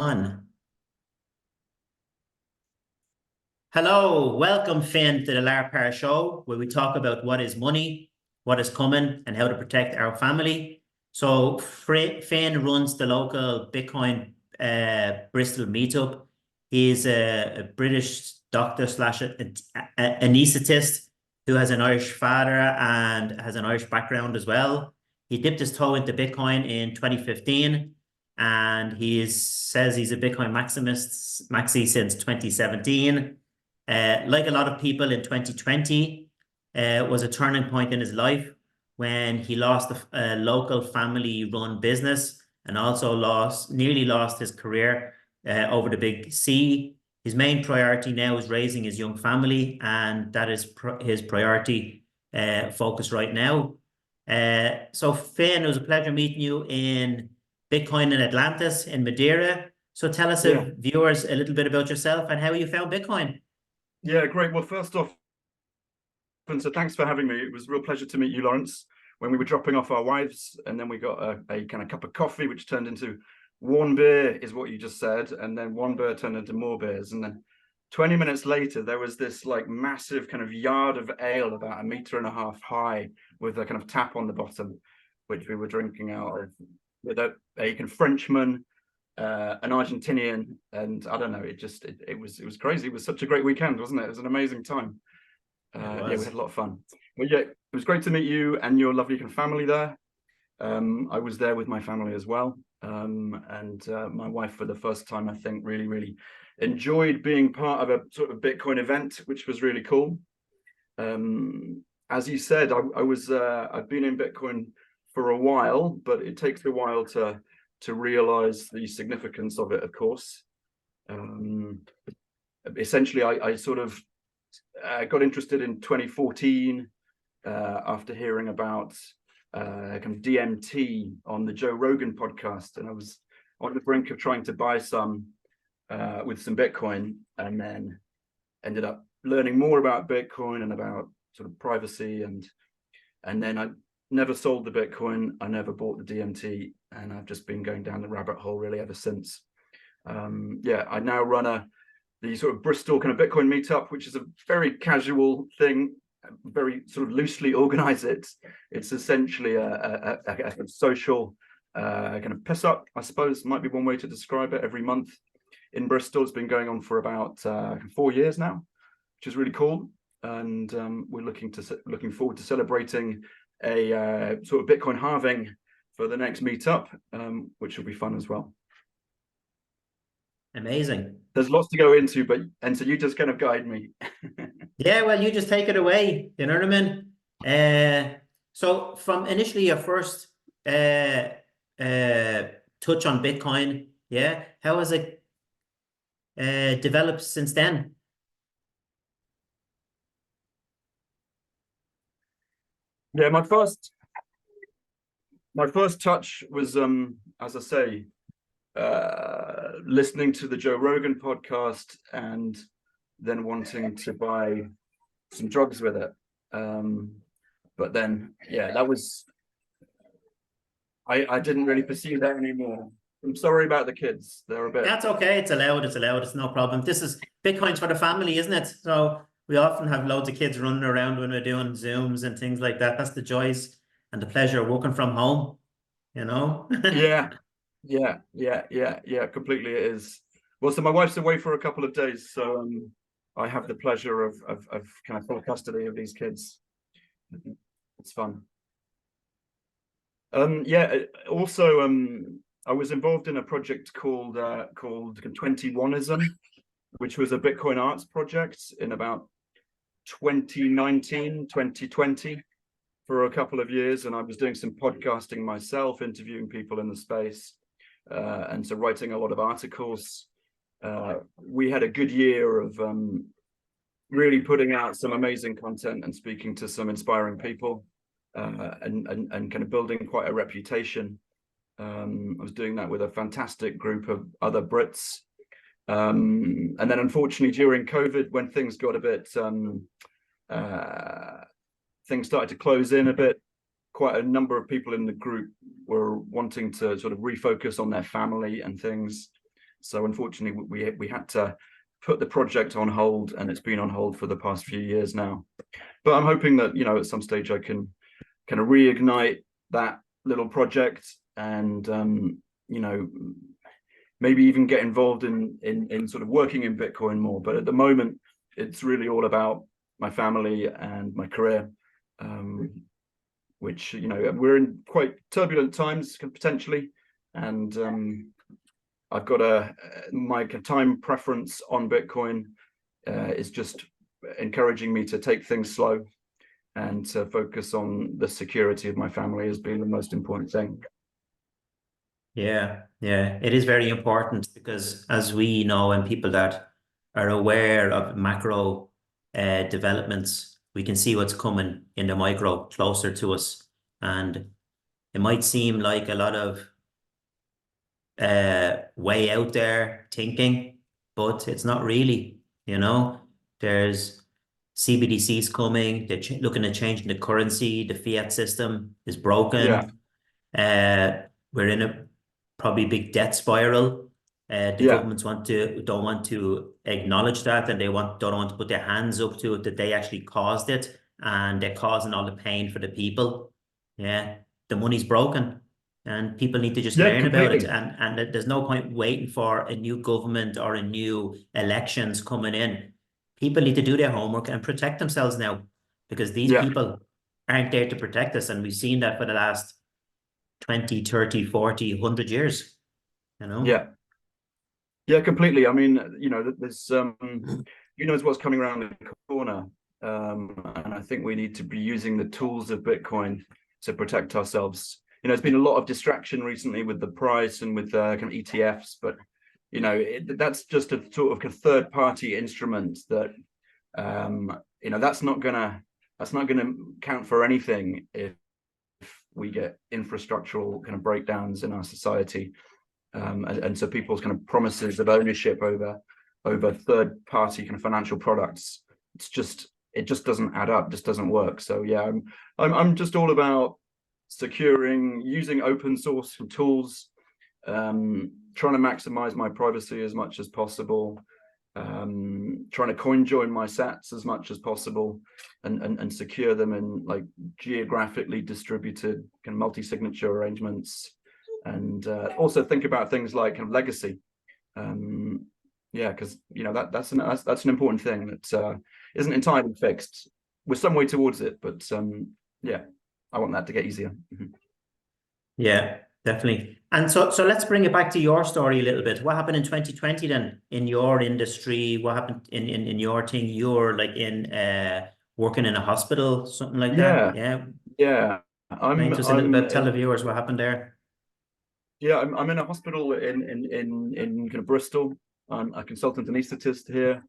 On. Hello, welcome Finn to the Larpar Show, where we talk about what is money, what is coming, and how to protect our family. So Finn runs the local Bitcoin Bristol meetup. He's a British doctor slash anaesthetist who has an Irish father and has an Irish background as well. He dipped his toe into Bitcoin in 2015, and says he's a Bitcoin Maxi since 2017. Like a lot of people in 2020, was a turning point in his life when he lost a local family-run business and also nearly lost his career over the big C. His main priority now is raising his young family, and that is his priority focus right now. So Finn, it was a pleasure meeting you in Bitcoin in Atlantis in Madeira. So tell us, viewers, a little bit about yourself and how you found Bitcoin. Yeah, great. Well, first off, and so thanks for having me. It was a real pleasure to meet you, Lawrence, when we were dropping off our wives, and then we got a kind of cup of coffee, which turned into one beer, is what you just said, and then one beer turned into more beers, and then 20 minutes later, there was this like massive kind of yard of ale about 1.5 meters high with a kind of tap on the bottom, which we were drinking out of with a kind of Frenchman, an Argentinian, and I don't know, it was crazy. It was such a great weekend, wasn't it? It was an amazing time. Yeah, we had a lot of fun. But yeah, it was great to meet you and your lovely kind of family there. I was there with my family as well, and my wife, for the first time, I think, really enjoyed being part of a sort of Bitcoin event, which was really cool. As you said, I've been in Bitcoin for a while, but it takes a while to realize the significance of it, of course. Essentially, I sort of got interested in 2014 after hearing about kind of DMT on the Joe Rogan podcast, and I was on the brink of trying to buy some with some Bitcoin, and then ended up learning more about Bitcoin and about sort of privacy, and then I never sold the Bitcoin, I never bought the DMT, and I've just been going down the rabbit hole really ever since. Yeah, I now run the sort of Bristol kind of Bitcoin meetup, which is a very casual thing, very sort of loosely organized. It's essentially a social kind of piss up, I suppose, might be one way to describe it, every month in Bristol. It's been going on for about 4 years now, which is really cool. And we're looking forward to celebrating a sort of Bitcoin halving for the next meetup, which will be fun as well. Amazing. There's lots to go into, and so you just kind of guide me. Yeah, well, you just take it away. You know what I mean? So from initially your first touch on Bitcoin, yeah, how has it developed since then? Yeah, my first touch was, as I say, listening to the Joe Rogan podcast and then wanting to buy some drugs with it. But then, yeah, that was, I didn't really pursue that anymore. I'm sorry about the kids. They're a bit... That's okay. It's allowed. It's no problem. This is Bitcoin's for the family, isn't it? So we often have loads of kids running around when we're doing Zooms and things like that. That's the joys and the pleasure of working from home, you know? Yeah, completely it is. Well, so my wife's away for a couple of days, so I have the pleasure of kind of full custody of these kids. It's fun. Yeah, also I was involved in a project called 21ism, which was a Bitcoin arts project in about 2019, 2020 for a couple of years, and I was doing some podcasting myself, interviewing people in the space, and so writing a lot of articles. We had a good year of really putting out some amazing content and speaking to some inspiring people, and kind of building quite a reputation. I was doing that with a fantastic group of other Brits. And then unfortunately during COVID, when things got a bit, things started to close in a bit, quite a number of people in the group were wanting to sort of refocus on their family and things. So unfortunately, we had to put the project on hold, and it's been on hold for the past few years now. But I'm hoping that, you know, at some stage I can kind of reignite that little project, and you know, maybe even get involved in sort of working in Bitcoin more. But at the moment, it's really all about my family and my career, which, you know, we're in quite turbulent times potentially, and I've got my time preference on Bitcoin is just encouraging me to take things slow and to focus on the security of my family as being the most important thing. Yeah, yeah, it is very important because as we know, and people that are aware of macro developments, we can see what's coming in the micro closer to us. And it might seem like a lot of way out there thinking, but it's not really, you know. There's CBDCs coming, they're looking at changing the currency, the fiat system is Yeah, broken. We're in a probably big debt spiral. The yeah, governments don't want to acknowledge that, and don't want to put their hands up to it that they actually caused it, and they're causing all the pain for the people. Yeah, the money's broken, and people need to just yeah, learn about it. completely. And there's no point waiting for a new government or a new elections coming in. People need to do their homework and protect themselves now, because these Yeah, people aren't there to protect us, and we've seen that for the last 20, 30, 40, 100 years, you know? yeah, yeah, completely. I mean, you know, there's who knows what's coming around the corner, and I think we need to be using the tools of Bitcoin to protect ourselves. You know, there's been a lot of distraction recently with the price and with kind of ETFs, but you know, that's just a sort of a third-party instrument that you know, that's not gonna count for anything if we get infrastructural kind of breakdowns in our society. And so people's kind of promises of ownership over third party kind of financial products, it just doesn't add up, just doesn't work. So yeah, I'm just all about using open source tools, trying to maximize my privacy as much as possible, trying to coin join my sats as much as possible, and secure them in like geographically distributed kind of multi-signature arrangements, and also think about things like kind of legacy. Yeah, because you know that's an important thing that isn't entirely fixed. We're some way towards it, but yeah, I want that to get easier. Yeah, definitely. And so let's bring it back to your story a little bit. What happened in 2020 then in your industry? What happened in your thing? You're like in working in a hospital, something like that. Yeah, Yeah. yeah. Explain to us a little bit, tell the viewers what happened there. I'm in a hospital in kind of Bristol. I'm a consultant anaesthetist here,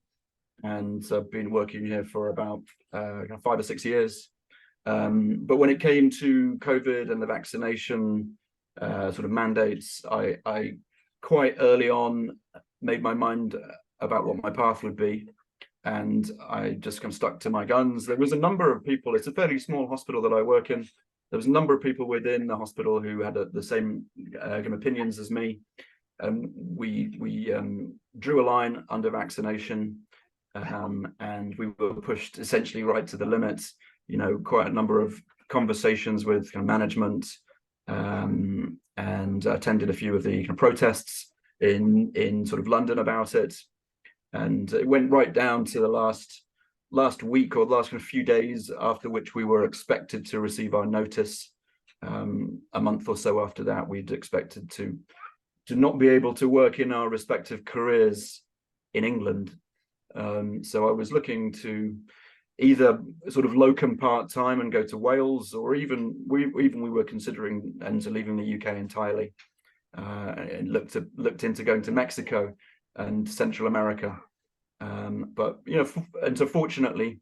and I've been working here for about 5 or 6 years. But when it came to COVID and the vaccination sort of mandates, I quite early on made my mind about what my path would be, and I just kind of stuck to my guns. There was a number of people. It's a fairly small hospital that I work in. There was a number of people within the hospital who had the same kind of opinions as me. We drew a line under vaccination, and we were pushed essentially right to the limits. You know, quite a number of conversations with kind of management, and attended a few of the kind of protests in sort of London about it, and it went right down to the last week or the last kind of few days, after which we were expected to receive our notice. A month or so after that, we'd expected to not be able to work in our respective careers in England. So I was looking to either sort of locum part-time and go to Wales, or even we were considering leaving the UK entirely, and looked into going to Mexico and Central America. But you know, and so fortunately,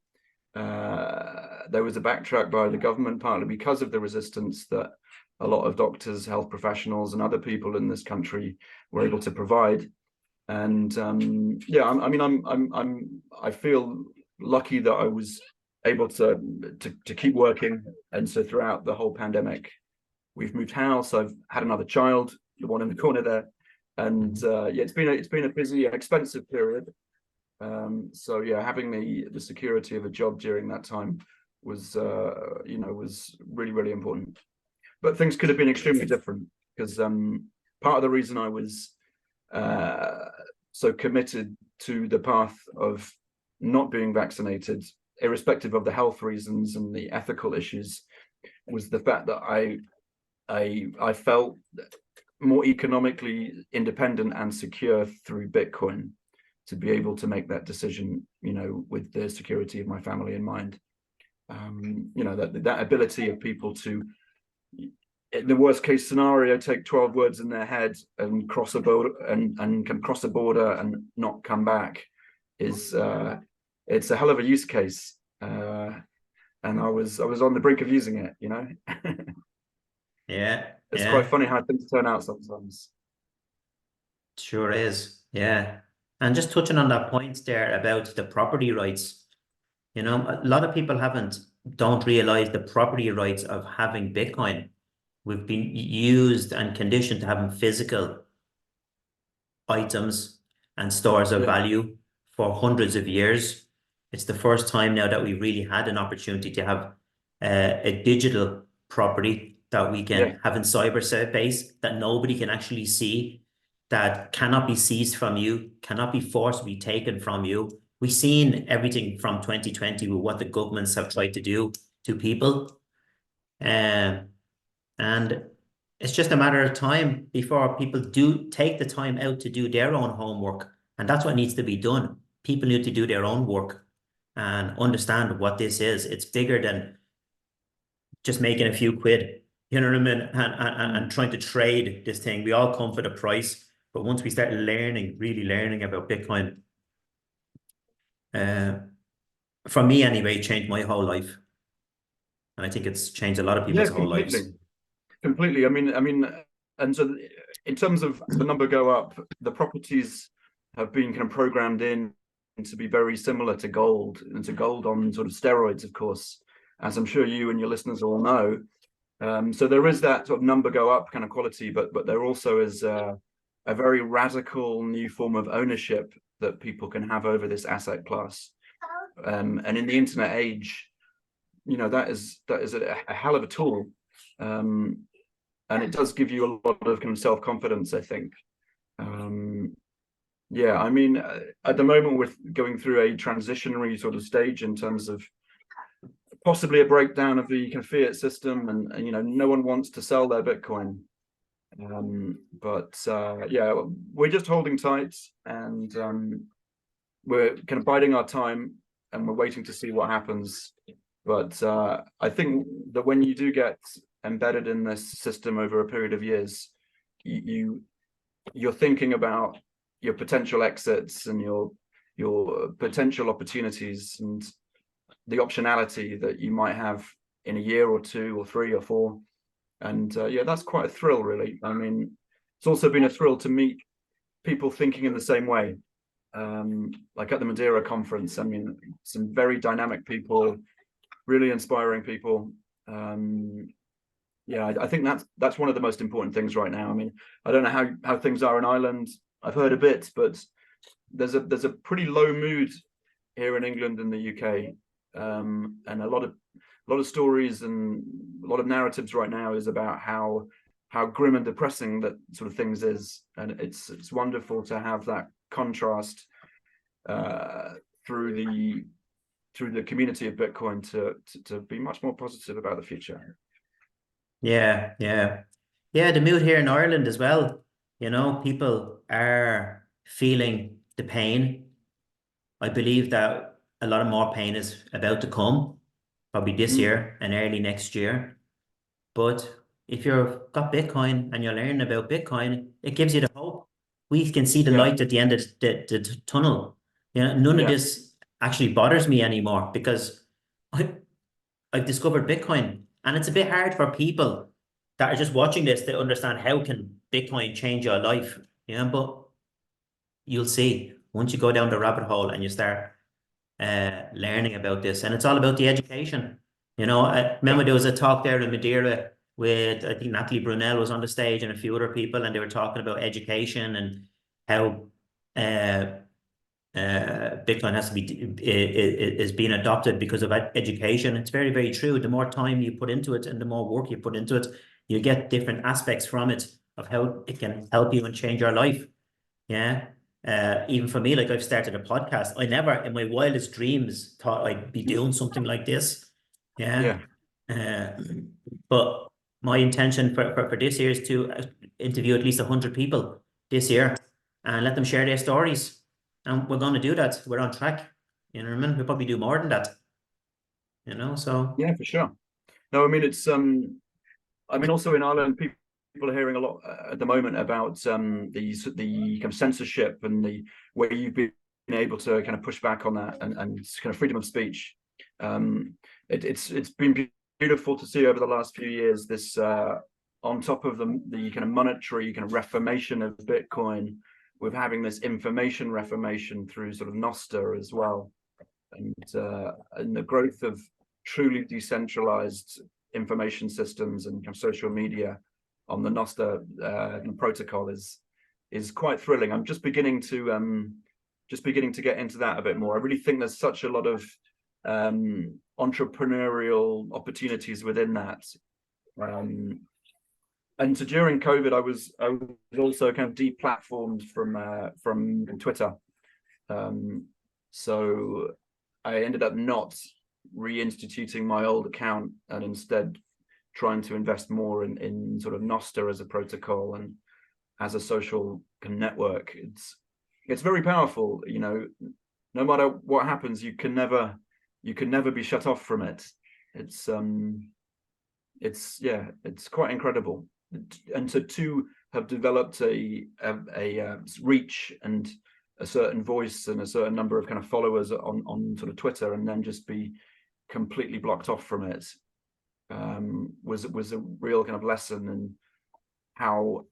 there was a backtrack by the government, partly because of the resistance that a lot of doctors, health professionals, and other people in this country were able to provide. And yeah, I feel lucky that I was able to keep working. And so throughout the whole pandemic, we've moved house. I've had another child, the one in the corner there. And yeah, it's been a busy and expensive period. So yeah, having the security of a job during that time was was really important. But things could have been extremely different, because part of the reason I was so committed to the path of not being vaccinated, irrespective of the health reasons and the ethical issues, was the fact that I felt more economically independent and secure through Bitcoin, to be able to make that decision, with the security of my family in mind. That ability of people to, in the worst case scenario, take 12 words in their head and cross a border and can cross a border and not come back is it's a hell of a use case. And I was on the brink of using it. Yeah, It's quite yeah, funny how things turn out sometimes. sure is. Yeah. And just touching on that point there about the property rights, a lot of people don't realize the property rights of having Bitcoin. We've been used and conditioned to having physical items and stores of Yeah, value for hundreds of years. It's the first time now that we really had an opportunity to have a digital property that we yeah, can have in cyberspace that nobody can actually see, that cannot be seized from you, cannot be forcibly taken from you. We've seen everything from 2020 with what the governments have tried to do to people. Um, and it's just a matter of time before people do take the time out to do their own homework. And that's what needs to be done. People need to do their own work and understand what this is. It's bigger than just making a few quid. You know what I mean? And trying to trade this thing. We all come for the price. But once we start learning, really learning about Bitcoin, uh, for me anyway, it changed my whole life. And I think it's changed a lot of yeah, people's whole lives. completely. And so in terms of the number go up, the properties have been kind of programmed in to be very similar to gold, and to gold on sort of steroids, of course, as I'm sure you and your listeners all know. So there is that sort of number go up kind of quality, but there also is a very radical new form of ownership that people can have over this asset class. And in the internet age, that is a hell of a tool. And it does give you a lot of kind of self-confidence, I think. Yeah, at the moment we're going through a transitionary sort of stage in terms of possibly a breakdown of the kind of fiat system, and no one wants to sell their Bitcoin. But yeah, we're just holding tight, and we're kind of biding our time, and we're waiting to see what happens. But I think that when you do get embedded in this system over a period of years, you're thinking about your potential exits and your potential opportunities and the optionality that you might have in a year or two or three or four. And yeah, that's quite a thrill, really. It's also been a thrill to meet people thinking in the same way. Like at the Madeira conference, some very dynamic people, really inspiring people. Yeah, I think that's one of the most important things right now. I don't know how things are in Ireland. I've heard a bit, but there's a pretty low mood here in England and the UK, and a lot of stories and a lot of narratives right now is about how grim and depressing that sort of things is, and it's wonderful to have that contrast through the community of Bitcoin to be much more positive about the future. Yeah, yeah. Yeah, the mood here in Ireland as well. People are feeling the pain. I believe that a lot of more pain is about to come, probably this Mm, year and early next year. But if you've got Bitcoin and you're learning about Bitcoin, it gives you the hope. We can see the yeah, light at the end of the tunnel. None of yeah, this actually bothers me anymore because I've discovered Bitcoin. And it's a bit hard for people that are just watching this to understand how can Bitcoin change your life. But you'll see once you go down the rabbit hole and you start learning about this. And it's all about the education. I yeah, remember there was a talk there in Madeira with, I think Natalie Brunel was on the stage and a few other people, and they were talking about education and how Bitcoin has to be is being adopted because of education. It's very, very true. The more time you put into it and the more work you put into it, you get different aspects from it of how it can help you and change your life. Yeah. Even for me, like I've started a podcast. I never in my wildest dreams thought I'd be doing something like this. Yeah. But my intention for this year is to interview at least 100 people this year and let them share their stories. And we're going to do that. We're on track. You know what I mean? We'll probably do more than that. You know, so. Yeah, for sure. No, I mean, it's I mean, also in Ireland, people are hearing a lot at the moment about the kind of censorship and the way you've been able to kind of push back on that and kind of freedom of speech. It's been beautiful to see over the last few years this on top of the kind of monetary kind of reformation of Bitcoin, with having this information reformation through sort of Nostr as well, and the growth of truly decentralized information systems and kind of social media on the Nostr protocol is quite thrilling. I'm just beginning to get into that a bit more. I really think there's such a lot of entrepreneurial opportunities within that. And so during COVID, I was also kind of deplatformed from Twitter. So I ended up not reinstituting my old account and instead trying to invest more in sort of Nostr as a protocol and as a social network. It's very powerful, you know. No matter what happens, you can never be shut off from it. It's quite incredible. And to have developed a reach and a certain voice and a certain number of kind of followers on sort of Twitter, and then just be completely blocked off from it, was a real kind of lesson in how,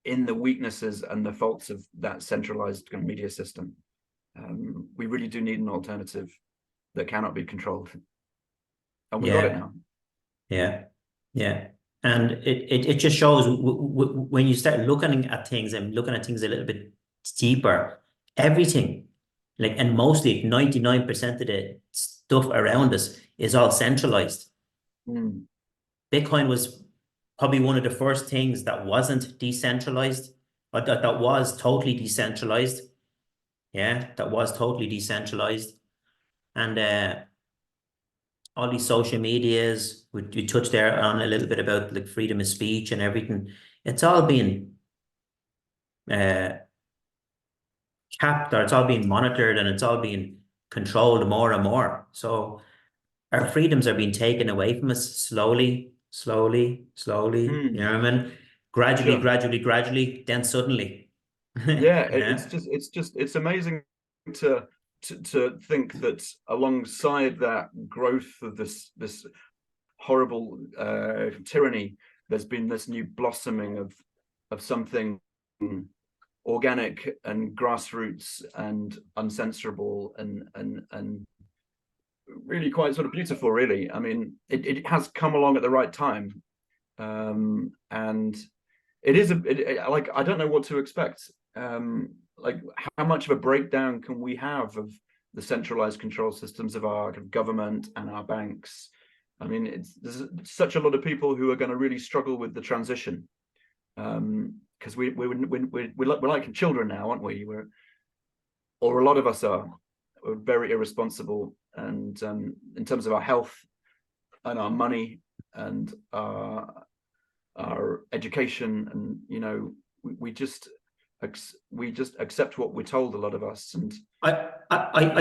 in the weaknesses and the faults of that centralized kind of media system, we really do need an alternative that cannot be controlled, and we got it now. Yeah. And it just shows when you start looking at things and looking at things a little bit deeper, everything, like, and mostly 99% of the stuff around us is all centralized. Bitcoin was probably one of the first things that wasn't decentralized, or that was totally decentralized. Yeah, that was totally decentralized. And all these social medias, we touched there on a little bit about like freedom of speech and everything. It's all being capped, or it's all being monitored, and it's all being controlled more and more. So our freedoms are being taken away from us slowly. You know what I mean? Gradually, Sure. gradually, then suddenly. Yeah, Yeah. it's amazing to think that alongside that growth of this horrible tyranny, there's been this new blossoming of something organic and grassroots and uncensorable and really quite sort of beautiful, really. I mean, it has come along at the right time, and it is like, I don't know what to expect. Like, how much of a breakdown can we have of the centralized control systems of our government and our banks? I mean, there's such a lot of people who are going to really struggle with the transition, because we're like children now, aren't we? Or a lot of us are. We're very irresponsible, and in terms of our health and our money and our education, and you know, we just accept what we're told, a lot of us. And I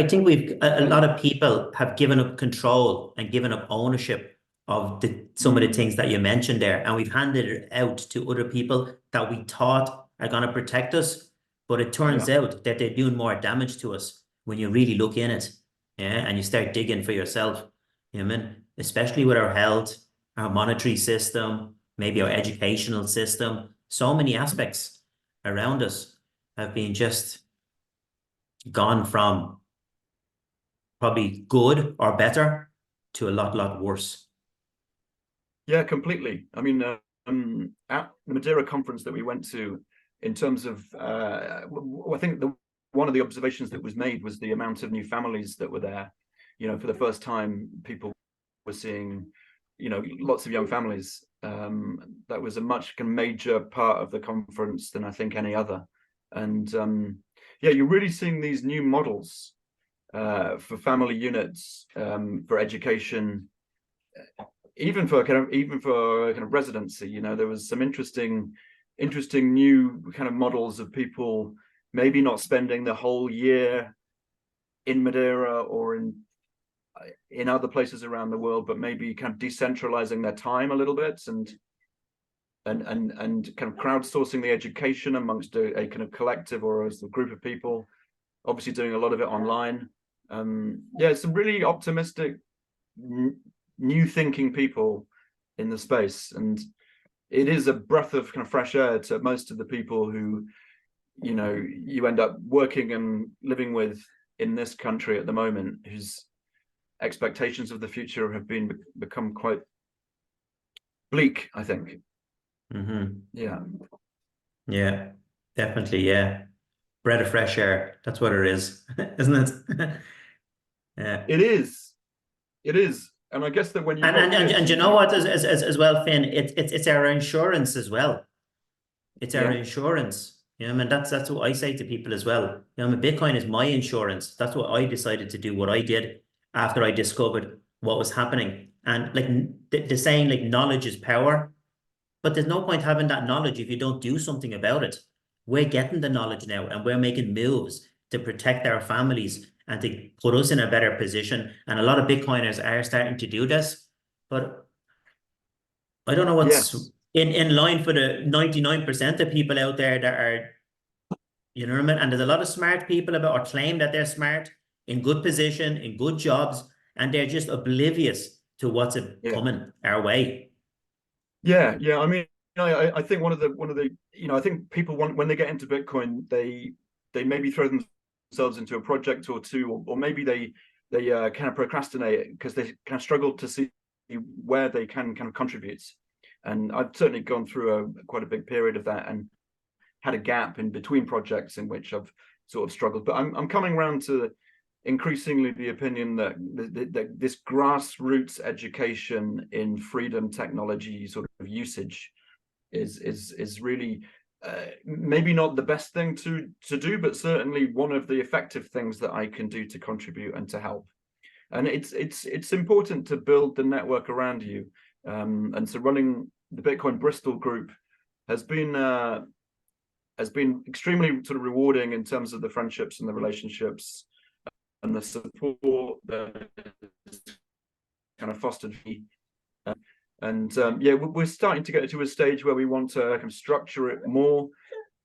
think a lot of people have given up control and given up ownership of some of the things that you mentioned there, and we've handed it out to other people that we thought are going to protect us, but it turns out that they're doing more damage to us when you really look in it, and you start digging for yourself. You know what I mean? Especially with our health, our monetary system, maybe our educational system, so many aspects around us have been just gone from probably good or better to a lot worse. Yeah, completely. I mean, at the Madeira conference that we went to, in terms of, I think one of the observations that was made was the amount of new families that were there. You know, for the first time, people were seeing, you know, lots of young families. That was a much major part of the conference than I think any other. And yeah, you're really seeing these new models for family units, for education, even for kind of residency. You know, there was some interesting new kind of models of people maybe not spending the whole year in Madeira or in other places around the world, but maybe kind of decentralizing their time a little bit and kind of crowdsourcing the education amongst a kind of collective or as a group of people, obviously doing a lot of it online. Yeah, some really optimistic, new thinking people in the space, and it is a breath of kind of fresh air to most of the people who, you know, you end up working and living with in this country at the moment, whose expectations of the future have become quite bleak, I think. Yeah. Yeah, definitely. Yeah. Breath of fresh air. That's what it is, isn't it? Yeah. It is. It is. And I guess that when you've And got kids, you know what, as well, Finn, it's our insurance as well. It's our yeah, insurance. You know, I mean, that's what I say to people as well. You know, I mean, Bitcoin is my insurance. That's what I decided to do, what I did after I discovered what was happening. And like the saying, like knowledge is power. But there's no point having that knowledge if you don't do something about it. We're getting the knowledge now and we're making moves to protect our families and to put us in a better position. And a lot of Bitcoiners are starting to do this. But I don't know what's yes, in line for the 99% of people out there that are, you know what I mean? And there's a lot of smart people about or claim that they're smart, in good position, in good jobs, and they're just oblivious to what's yeah, coming our way. yeah. I mean, I think one of the, you know, I think people want, when they get into Bitcoin, they maybe throw themselves into a project or two, or maybe they kind of procrastinate because they kind of struggle to see where they can kind of contribute. And I've certainly gone through quite a big period of that and had a gap in between projects in which I've sort of struggled. But I'm coming around to increasingly the opinion that this grassroots education in freedom technology sort of usage is really maybe not the best thing to do, but certainly one of the effective things that I can do to contribute and to help. And it's important to build the network around you. And so running the Bitcoin Bristol group has been extremely sort of rewarding in terms of the friendships and the relationships and the support that is kind of fostered me. And yeah, we're starting to get to a stage where we want to kind of structure it more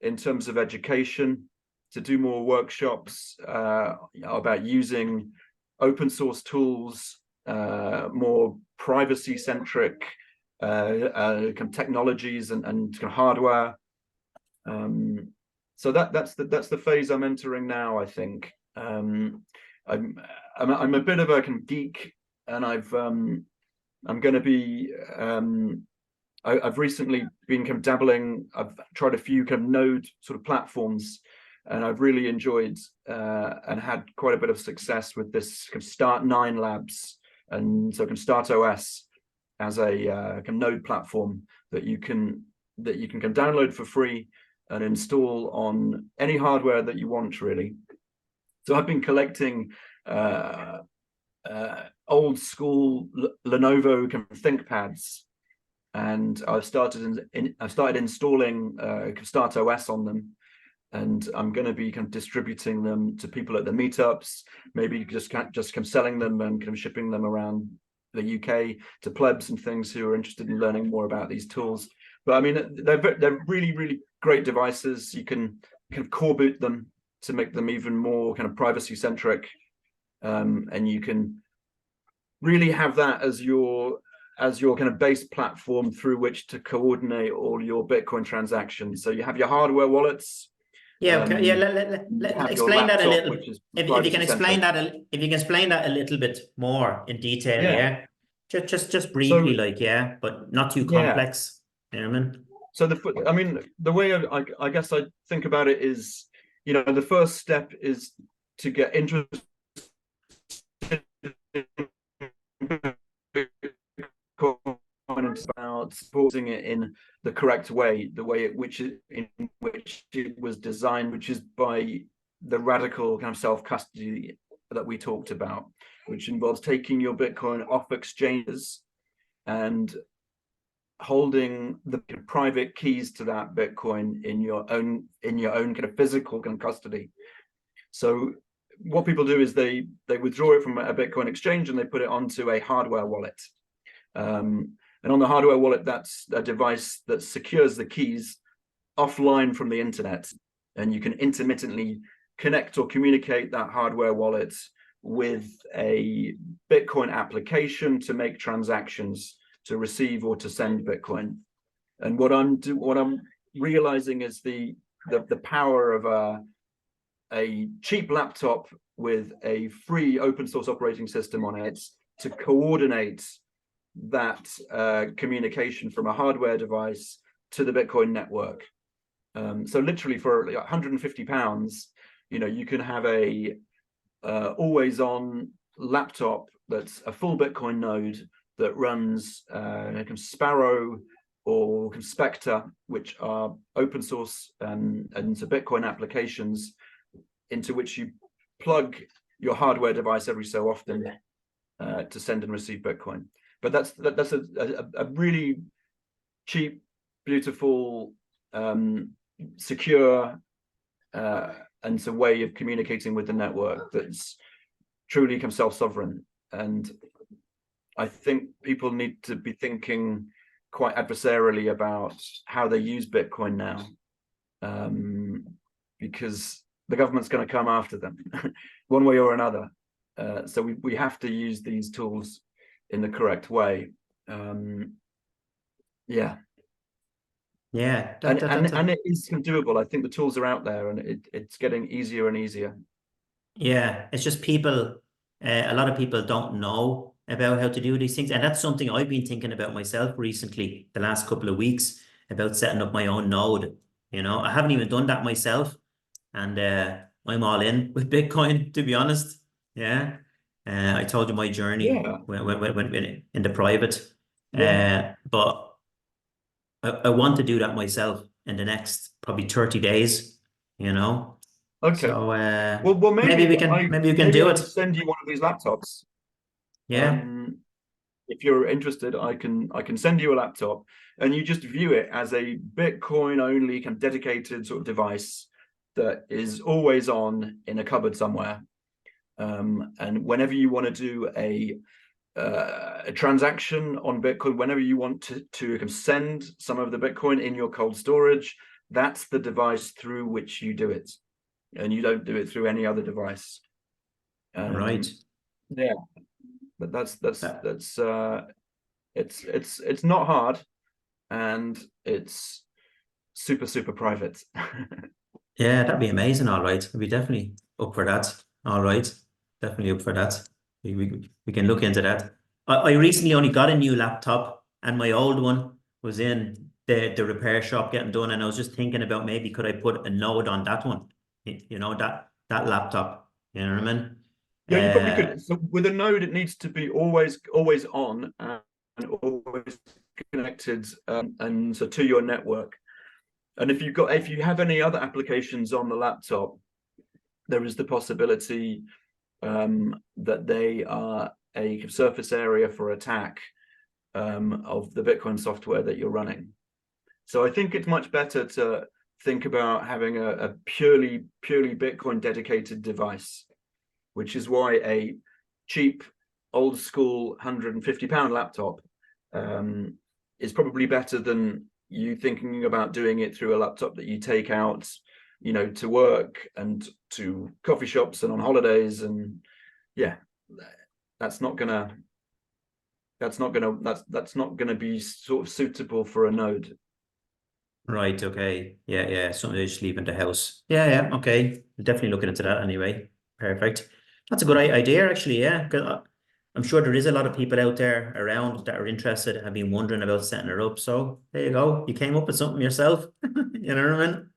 in terms of education, to do more workshops about using open source tools, more privacy centric kind of technologies and kind of hardware. So that's the phase I'm entering now, I think. I'm a bit of a kind of geek, and I'm going to be I've recently been kind of dabbling. I've tried a few kind of node sort of platforms, and I've really enjoyed and had quite a bit of success with this kind of Start9 Labs, and so kind of Start OS as a kind of node platform that you can kind of download for free and install on any hardware that you want, really. So I've been collecting old school Lenovo kind of ThinkPads, and I've started installing Start OS on them, and I'm going to be kind of distributing them to people at the meetups, maybe just kind of selling them and kind of shipping them around the UK to plebs and things who are interested in learning more about these tools. But I mean, they're really, really great devices. You can kind of core boot them to make them even more kind of privacy centric, and you can really have that as your kind of base platform through which to coordinate all your Bitcoin transactions. So you have your hardware wallets. Yeah, okay. Yeah, Have your explain that a laptop, little. which is If you can privacy explain centric. that, if you can explain that a little bit more in detail, Yeah, yeah. Just briefly, So like, yeah, but not too yeah, complex. You know what I mean? so I mean, the way I guess I think about it is, the first step is to get interested in Bitcoin, and it's about supporting it in the correct way, the way in which it was designed, which is by the radical kind of self-custody that we talked about, which involves taking your Bitcoin off exchanges and holding the private keys to that Bitcoin in your own kind of physical kind of custody. So what people do is they withdraw it from a Bitcoin exchange and they put it onto a hardware wallet. And on the hardware wallet, that's a device that secures the keys offline from the internet, and you can intermittently connect or communicate that hardware wallet with a Bitcoin application to make transactions, to receive or to send Bitcoin. And what I'm realizing is the power of a cheap laptop with a free open source operating system on it to coordinate that communication from a hardware device to the Bitcoin network. So literally for like £150, you can have a always on laptop that's a full Bitcoin node that runs Sparrow or Spectre, which are open source and so Bitcoin applications into which you plug your hardware device every so often to send and receive Bitcoin. But that's a really cheap, beautiful, secure, and it's a way of communicating with the network that's truly self-sovereign. And I think people need to be thinking quite adversarially about how they use Bitcoin now, because the government's going to come after them one way or another. So we have to use these tools in the correct way. Yeah. Yeah, And it is doable. I think the tools are out there, and it's getting easier and easier. yeah. It's just people, a lot of people don't know about how to do these things, and that's something I've been thinking about myself recently, the last couple of weeks, about setting up my own node. I haven't even done that myself, and I'm all in with Bitcoin, to be honest. Yeah. I told you my journey Yeah, when in the private, yeah. but I want to do that myself in the next probably 30 days, you know. Okay. So Well, maybe we can maybe do I can it. send you one of these laptops. Yeah, If you're interested, I can send you a laptop, and you just view it as a Bitcoin only kind of dedicated sort of device that is always on in a cupboard somewhere. And whenever you want to do a transaction on Bitcoin, whenever you want to send some of the Bitcoin in your cold storage, that's the device through which you do it, and you don't do it through any other device. right. Yeah, but Uh, it's not hard, and it's super private. yeah, that'd be amazing. All right, we'd be definitely up for that. All right, definitely up for that. We can look into that. I recently only got a new laptop, and my old one was in the repair shop getting done, and I was just thinking about maybe could I put a node on that one, that laptop. You know what I mean? Yeah, you probably Uh, could. So with a node, it needs to be always on and always connected, and so to your network. And if you have any other applications on the laptop, there is the possibility that they are a surface area for attack of the Bitcoin software that you're running. So I think it's much better to think about having a purely Bitcoin dedicated device, which is why a cheap old school £150 laptop is probably better than you thinking about doing it through a laptop that you take out, to work and to coffee shops and on holidays. And yeah, that's not gonna be sort of suitable for a node. right, okay. Yeah. Something to just leave in the house. Yeah, okay. Definitely looking into that anyway. Perfect. That's a good idea, actually, yeah. 'Cause I'm sure there is a lot of people out there around that are interested and have been wondering about setting it up. So there you go. You came up with something yourself. You know what I mean?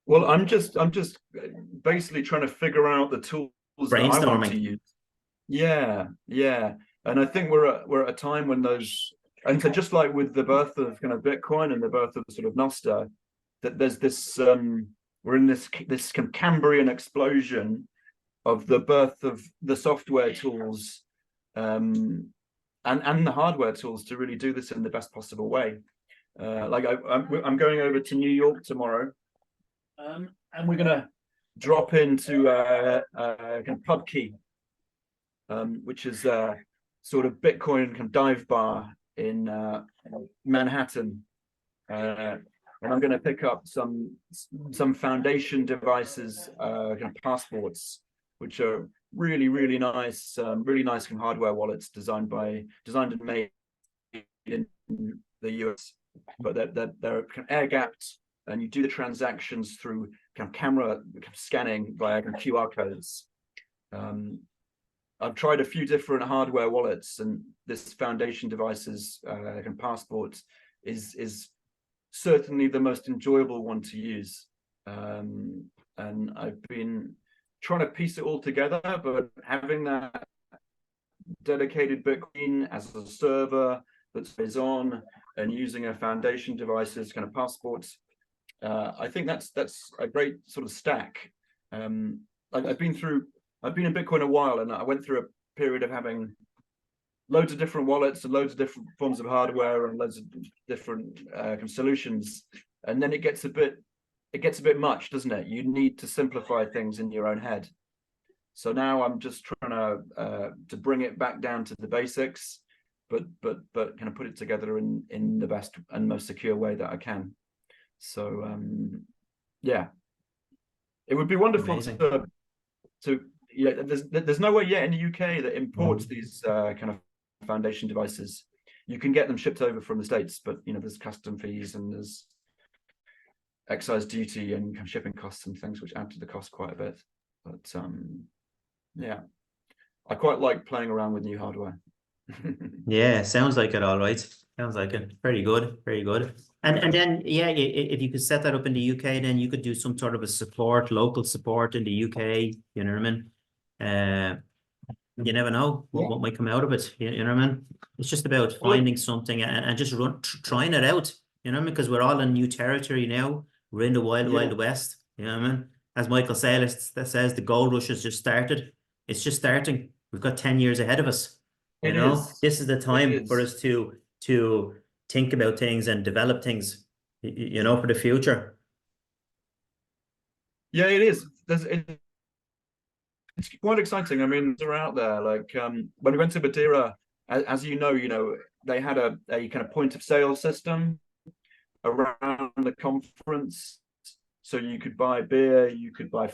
Well, I'm just basically trying to figure out the tools that I want to Brainstorming. use. Yeah, yeah. And I think we're at a time when those, and so just like with the birth of kind of Bitcoin and the birth of sort of Nostr, that there's this we're in this kind of Cambrian explosion of the birth of the software tools and the hardware tools to really do this in the best possible way. Like I'm going over to New York tomorrow, and we're gonna drop into kind of PubKey, which is a sort of Bitcoin kind of dive bar in Manhattan. And I'm going to pick up some foundation devices, kind of passports, which are really nice, really nice kind of hardware wallets designed and made in the US, but they're kind of air gapped, and you do the transactions through kind of camera scanning via kind of QR codes. I've tried a few different hardware wallets, and this foundation devices kind of passport is certainly the most enjoyable one to use. And I've been trying to piece it all together, but having that dedicated Bitcoin as a server that is on and using a foundation devices kind of passport, I think that's a great sort of stack. I've been in Bitcoin a while, and I went through a period of having loads of different wallets and loads of different forms of hardware and loads of different solutions, and then it gets a bit much, doesn't it? You need to simplify things in your own head. So now I'm just trying to bring it back down to the basics, but kind of put it together in the best and most secure way that I can. So yeah, it would be wonderful Amazing. to yeah. There's nowhere yet in the UK that imports these kind of foundation devices. You can get them shipped over from the States, but there's custom fees and there's excise duty and kind of shipping costs and things which add to the cost quite a bit. But yeah, I quite like playing around with new hardware. Yeah, sounds like it all right. Sounds like it. Very good, very good. And then yeah, if you could set that up in the UK, then you could do some sort of a support, local support in the UK. You know what I mean? You never know what might come out of it. You know what I mean? It's just about finding something and just trying it out. You know what I mean? Because we're all in new territory now. We're in the wild west. You know what I mean? As Michael Saylor says, the gold rush has just started. It's just starting. We've got 10 years ahead of us. You It know, is. this is the It time for is. us to think about things and develop things, for the future. Yeah, it is. It's quite exciting. I mean, they're out there. Like when we went to Madeira, as you know, they had a kind of point of sale system around the conference, so you could buy beer, you could buy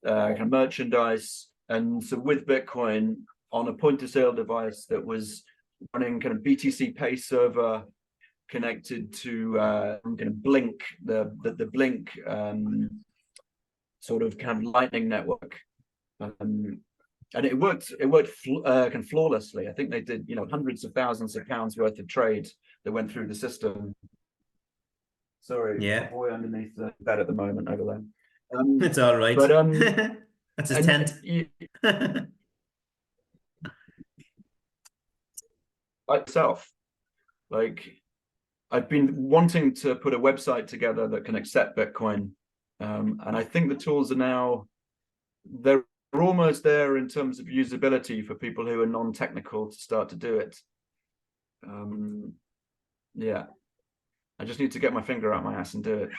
kind of merchandise, and so with Bitcoin on a point of sale device that was running kind of BTC Pay server connected to kind of Blink, the Blink sort of kind of Lightning network, and it worked kind of flawlessly. I think they did hundreds of thousands of pounds worth of trade that went through the system. Sorry, Yeah, boy underneath the bed at the moment over there. it's all right. But That's his and tent. myself, like I've been wanting to put a website together that can accept Bitcoin, and I think the tools they're almost there in terms of usability for people who are non-technical to start to do it. Yeah, I just need to get my finger out my ass and do it.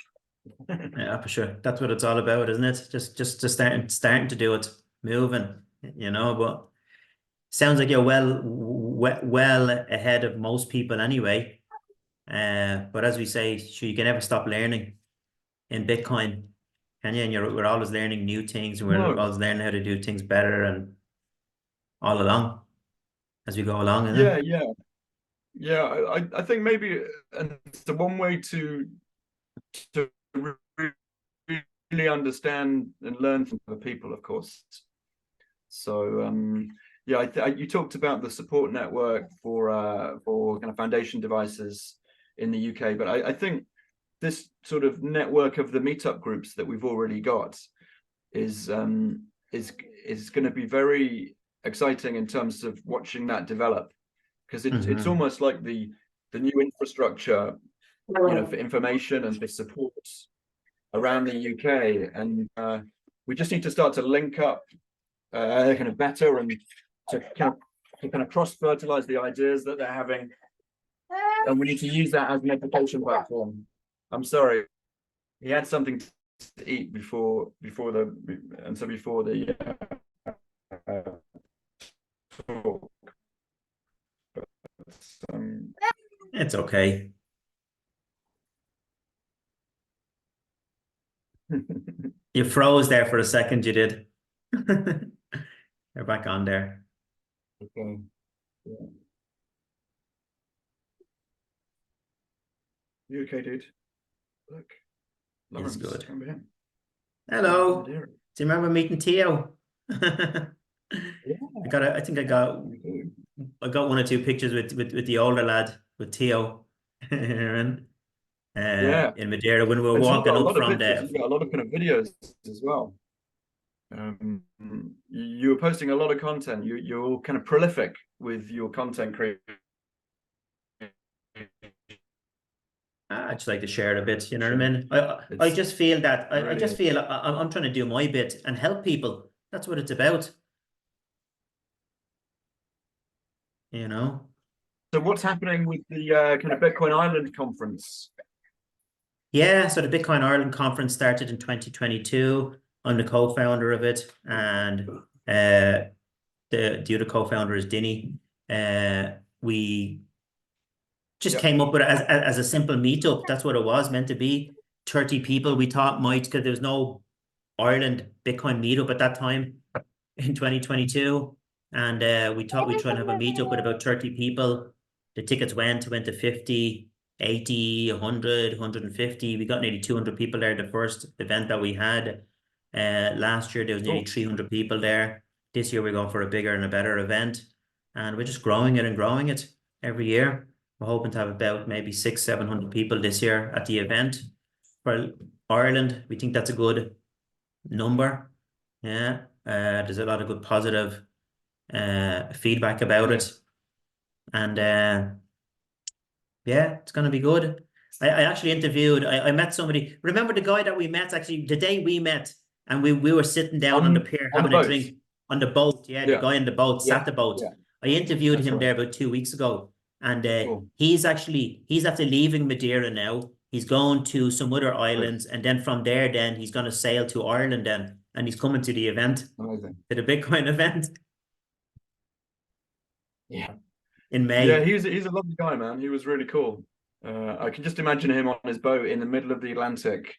Yeah, for sure. That's what it's all about, isn't it? Just starting to do it, moving, but sounds like you're well ahead of most people anyway. But as we say, sure, you can never stop learning in Bitcoin, can you? And we're always learning new things, and we're No, always learning how to do things better and all along as we go along, isn't yeah, it? yeah. I think maybe, and it's the one way to really understand and learn from other people, of course. So Yeah, you talked about the support network for kind of foundation devices in the UK, but I think this sort of network of the meetup groups that we've already got is going to be very exciting in terms of watching that develop, because it's almost like the new infrastructure, you know, for information and for support around the UK, and we just need to start to link up kind of better, and to kind of cross-fertilize the ideas that they're having, and we need to use that as an education platform. I'm sorry, he had something to eat before the talk. It's okay. You froze there for a second, you did. You're back on there. Okay. Yeah. You okay, dude? Look, Lawrence, It's good. come here. Hello. Do you remember meeting Theo? Yeah. I think I got one or two pictures with the older lad, with Theo. In Madeira when we were walking up from pictures, you got a lot of kind of videos as well. You were posting a lot of content. You're kind of prolific with your content creation. I just like to share it a bit, you know what I mean? I just feel that I just feel I'm trying to do my bit and help people. That's what it's about. You know? So what's happening with the kind of Bitcoin Ireland conference? Yeah, so the Bitcoin Ireland conference started in 2022. I'm the co-founder of it, and the other co-founder is Dinny. We just came up with it as a simple meetup. That's what it was meant to be. 30 people we thought might, because there was no Ireland Bitcoin meetup at that time in 2022. And we thought we'd try and have a meetup with about 30 people. The tickets went to 50, 80, 100, 150. We got nearly 200 people there the first event that we had. Last year, there was nearly 300 people there. This year, we're going for a bigger and a better event. And we're just growing it and growing it every year. We're hoping to have about maybe 600-700 people this year at the event. For Ireland, we think that's a good number. Yeah. There's a lot of good positive feedback about it. And yeah, it's going to be good. I actually interviewed, I met somebody. Remember the guy that we met actually the day we met, and we were sitting down on the pier having a drink on the boat. Yeah, the guy on the boat sat the boat. I interviewed him there about 2 weeks ago, and he's after leaving Madeira now. He's going to some other islands, and then from there, then he's going to sail to Ireland then, and he's coming to the event, to the Bitcoin event. Yeah. In May. Yeah, he's a lovely guy, man. He was really cool. I can just imagine him on his boat in the middle of the Atlantic,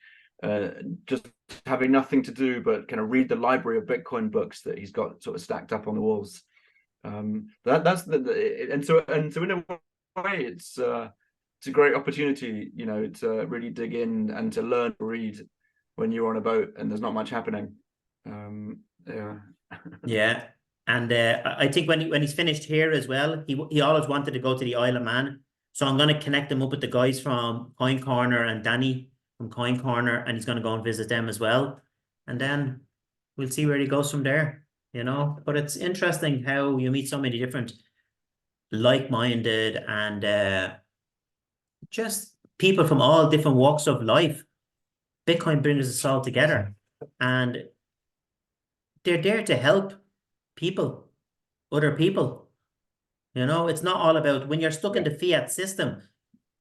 just having nothing to do but kind of read the library of Bitcoin books that he's got sort of stacked up on the walls. And so in a way, it's a great opportunity, you know, to really dig in and to learn to read when you're on a boat and there's not much happening. Yeah. Yeah. And I think when he's finished here as well, he always wanted to go to the Isle of Man. So I'm going to connect him up with the guys from Coin Corner and Danny from Coin Corner, and he's going to go and visit them as well. And then we'll see where he goes from there, you know. But it's interesting how you meet so many different like-minded and just people from all different walks of life. Bitcoin brings us all together, and they're there to help people, other people. You know, it's not all about when you're stuck in the fiat system,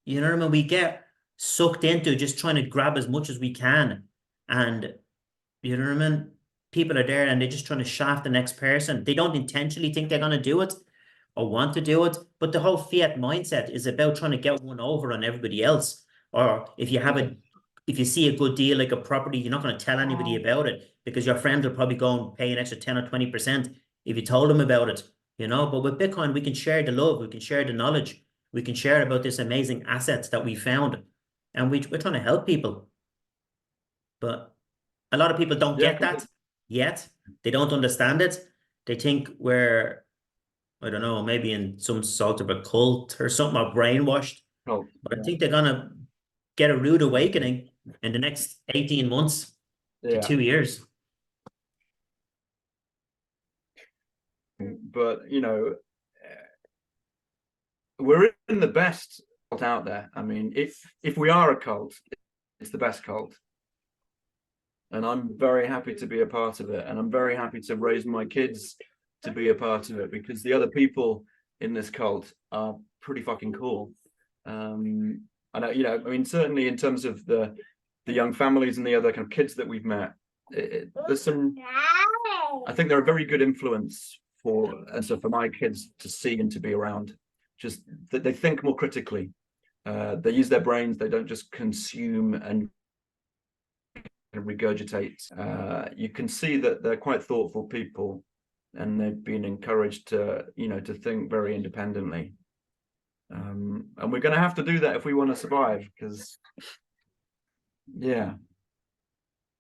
you know what I mean? We get sucked into just trying to grab as much as we can. And you know what I mean? People are there and they're just trying to shaft the next person. They don't intentionally think they're going to do it or want to do it. But the whole fiat mindset is about trying to get one over on everybody else. Or if you see a good deal like a property, you're not going to tell anybody about it because your friend will probably go and pay an extra 10 or 20% if you told them about it, you know. But with Bitcoin, we can share the love, we can share the knowledge, we can share about this amazing assets that we found, and we're trying to help people. But a lot of people don't get that yet. They don't understand it. They think we're I don't know, maybe in some sort of a cult or something, or brainwashed. Oh, But I yeah. think they're gonna get a rude awakening in the next 18 months to Yeah. 2 years. But we're in the best cult out there. I mean, if we are a cult, it's the best cult. And I'm very happy to be a part of it. And I'm very happy to raise my kids to be a part of it, because the other people in this cult are pretty fucking cool. And I mean, certainly in terms of the young families and the other kind of kids that we've met, there's some. I think they're a very good influence for my kids to see and to be around. Just that they think more critically. They use their brains. They don't just consume and regurgitate. You can see that they're quite thoughtful people, and they've been encouraged to to think very independently. And we're going to have to do that if we want to survive, because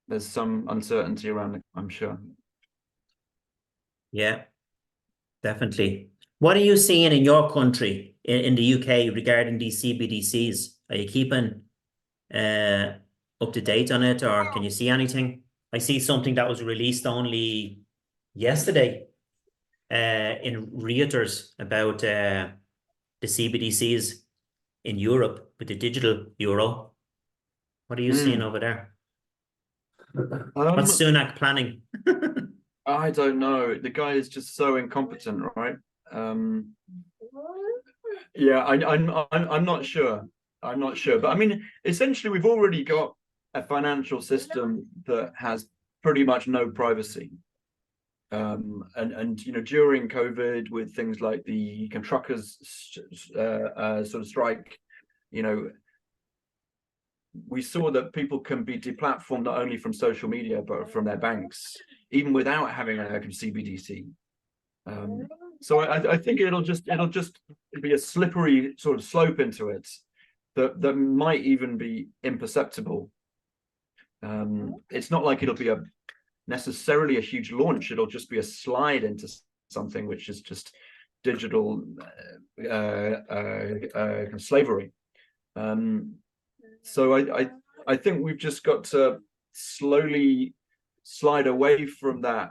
there's some uncertainty around it, I'm sure. Yeah, definitely. What are you seeing in your country, in the UK, regarding these CBDCs? Are you keeping uh, up to date on it, or can you see anything? I see something that was released only yesterday in Reuters about the CBDCs in Europe with the digital euro. What are you seeing over there? What's Um, Sunak planning? I don't know. The guy is just so incompetent, right? Yeah, I'm not sure. I'm not sure, but I mean, essentially, we've already got a financial system that has pretty much no privacy. And during COVID, with things like the truckers sort of strike, you know, we saw that people can be deplatformed not only from social media but from their banks, even without having a CBDC. So I think it'll just be a slippery sort of slope into it that might even be imperceptible. It's not like it'll be necessarily a huge launch. It'll just be a slide into something which is just digital slavery. So I think we've just got to slowly slide away from that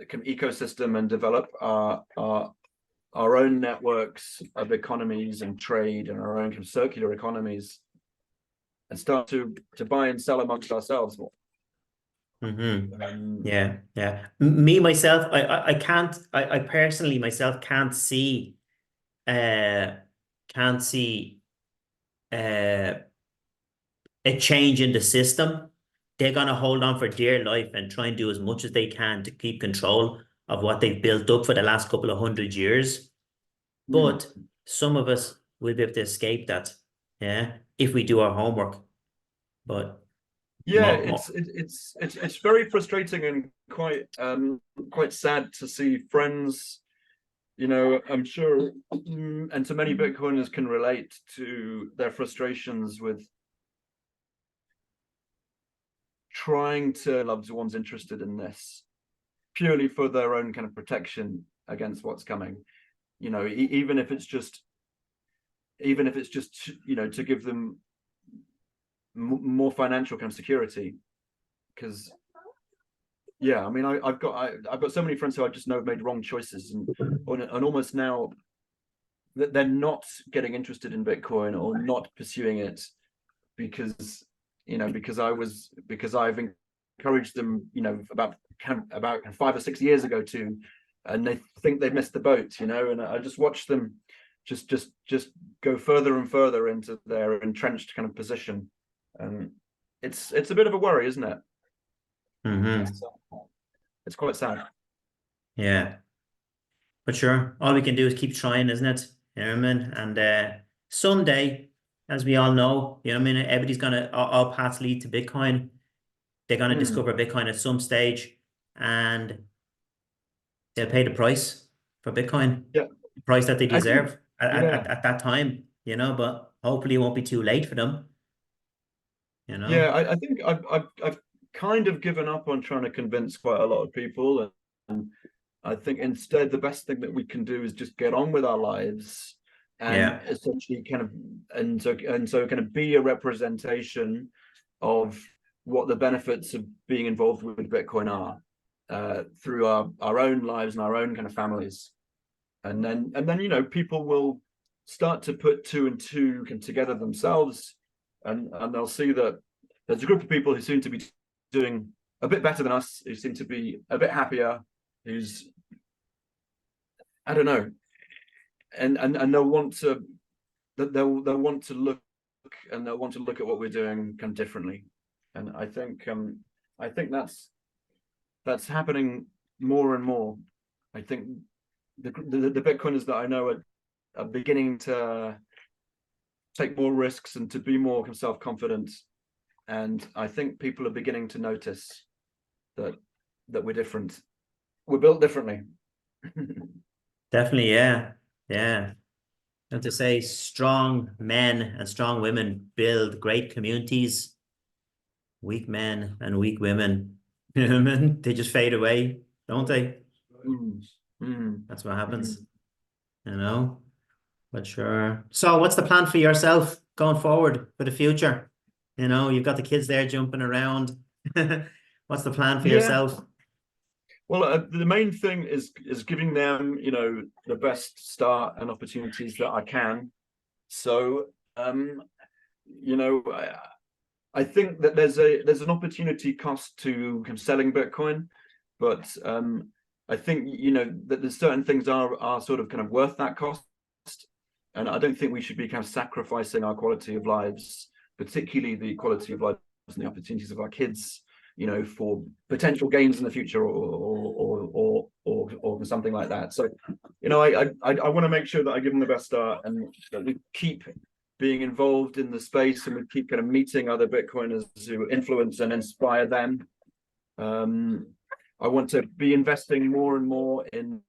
ecosystem and develop our own networks of economies and trade, and our own circular economies, and start to buy and sell amongst ourselves more. Yeah, yeah. Me myself, I can't. I personally myself uh, can't see uh a change in the system. They're gonna hold on for dear life and try and do as much as they can to keep control of what they've built up for the last couple of 100 years. But some of us will be able to escape that, yeah, if we do our homework. But Yeah, more, it's more. it's very frustrating and quite sad to see friends. I'm sure, and so many Bitcoiners can relate to their frustrations with trying to loved ones interested in this purely for their own kind of protection against what's coming. Even if it's just to give them more financial kind of security, because I mean, I've got so many friends who I just know have made wrong choices, and almost now that they're not getting interested in Bitcoin or not pursuing it because because I've encouraged them, about 5 or 6 years ago and they think they've missed the boat, and I just watch them just go further and further into their entrenched kind of position. And it's a bit of a worry, isn't it? It's quite sad. Yeah. But sure, all we can do is keep trying, isn't it? You know what I mean? And someday, as we all know, you know what I mean, everybody's gonna all paths lead to Bitcoin. They're gonna discover Bitcoin at some stage, and they'll pay the price for Bitcoin, Yeah, the price that they I think. deserve at that time, but hopefully it won't be too late for them, you Yeah, know? I think I've kind of given up on trying to convince quite a lot of people, and I think instead the best thing that we can do is just get on with our lives and essentially kind of kind of be a representation of what the benefits of being involved with Bitcoin are through our own lives and our own kind of families. And then you know, people will start to put two and two together themselves, and they'll see that there's a group of people who seem to be doing a bit better than us, who seem to be a bit happier, who's, I don't know, and they'll want to want to look, and they'll want to look at what we're doing kind of differently. And I think that's happening more and more. I think the Bitcoiners that I know are beginning to take more risks and to be more self-confident, and I think people are beginning to notice that we're different. We're built differently. Definitely, yeah. And to say strong men and strong women build great communities. Weak men and weak women, they just fade away, don't they? That's what happens, you know. But sure. So what's the plan for yourself going forward for the future? You know, you've got the kids there jumping around. What's the plan for yourself? Well, the main thing is giving them, you know, the best start and opportunities that I can. So, you know, I think that there's an opportunity cost to selling Bitcoin, but I think, you know, that there's certain things are sort of kind of worth that cost, and I don't think we should be kind of sacrificing our quality of lives, particularly the quality of lives and the opportunities of our kids, you know, for potential gains in the future or something like that. So, you know, I want to make sure that I give them the best start, and that we keep being involved in the space, and we keep kind of meeting other Bitcoiners who influence and inspire them. I want to be investing more and more in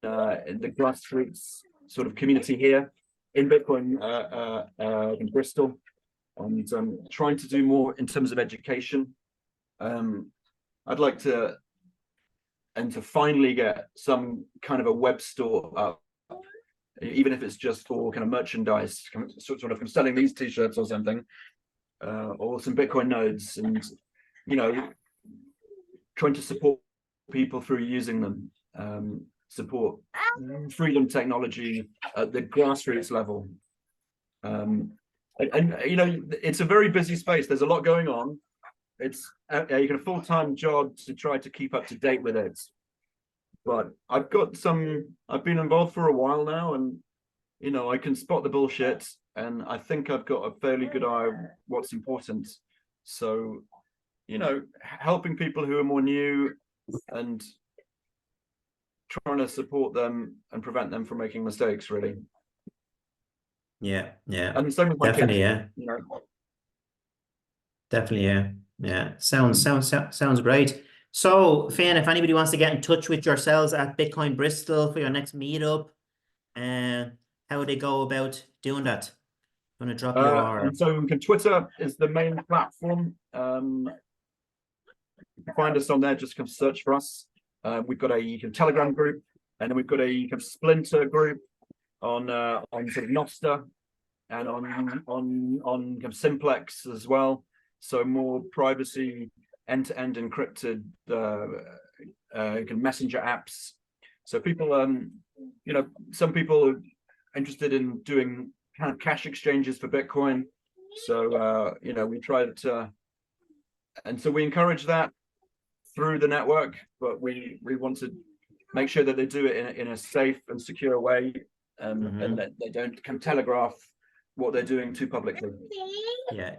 the grassroots sort of community here in Bitcoin in Bristol, and trying to do more in terms of education. I'd like to finally get some kind of a web store up, even if it's just for kind of merchandise, sort of selling these t-shirts or something, or some Bitcoin nodes, and, you know, trying to support people through using them, support freedom technology at the grassroots level. And you know, it's a very busy space. There's a lot going on. It's you can a full-time job to try to keep up to date with it. But I've been involved for a while now, and, you know, I can spot the bullshit, and I think I've got a fairly good eye on what's important. So, you know, helping people who are more new and trying to support them and prevent them from making mistakes, really. Yeah. And same with my definitely kids, yeah you know. Definitely, yeah. Sounds great. So, Finn, if anybody wants to get in touch with yourselves at Bitcoin Bristol for your next meetup, how would they go about doing that? I'm going to drop your... And so Twitter is the main platform. You can find us on there, just come search for us. We've got a Telegram group, and then we've got a splinter group on sort of Nostr, and on Simplex as well. So more privacy, end-to-end encrypted messenger apps. So people, you know, some people are interested in doing kind of cash exchanges for Bitcoin. So you know, we try to, and so we encourage that through the network, but we want to make sure that they do it in a safe and secure way, and that they don't kind of telegraph what they're doing too publicly. Yeah.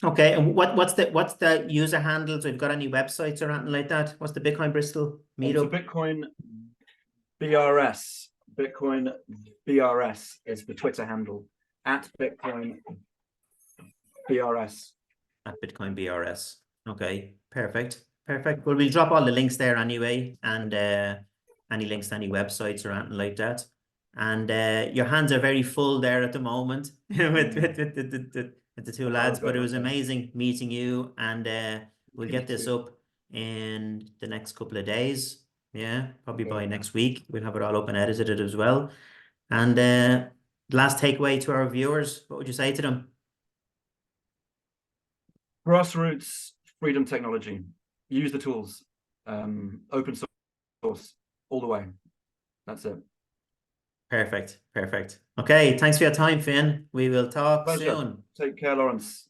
Okay, and what's the user handle? So, you've got any websites or anything like that? What's the Bitcoin Bristol meetup? So Bitcoin BRS. Bitcoin BRS is the Twitter handle, at Bitcoin BRS. At Bitcoin BRS. Okay, perfect. Well, we'll drop all the links there anyway, and any links to any websites or anything like that. And your hands are very full there at the moment with the two lads, but it was amazing meeting you, and we'll get this up in the next couple of days. Yeah, probably by Okay. next week. We'll have it all up and edited as well. And last takeaway to our viewers, what would you say to them? Grassroots freedom technology. Use the tools. Open source all the way. That's it. Perfect. Perfect. Okay. Thanks for your time, Finn. We will talk Pleasure. soon. Take care, Lawrence.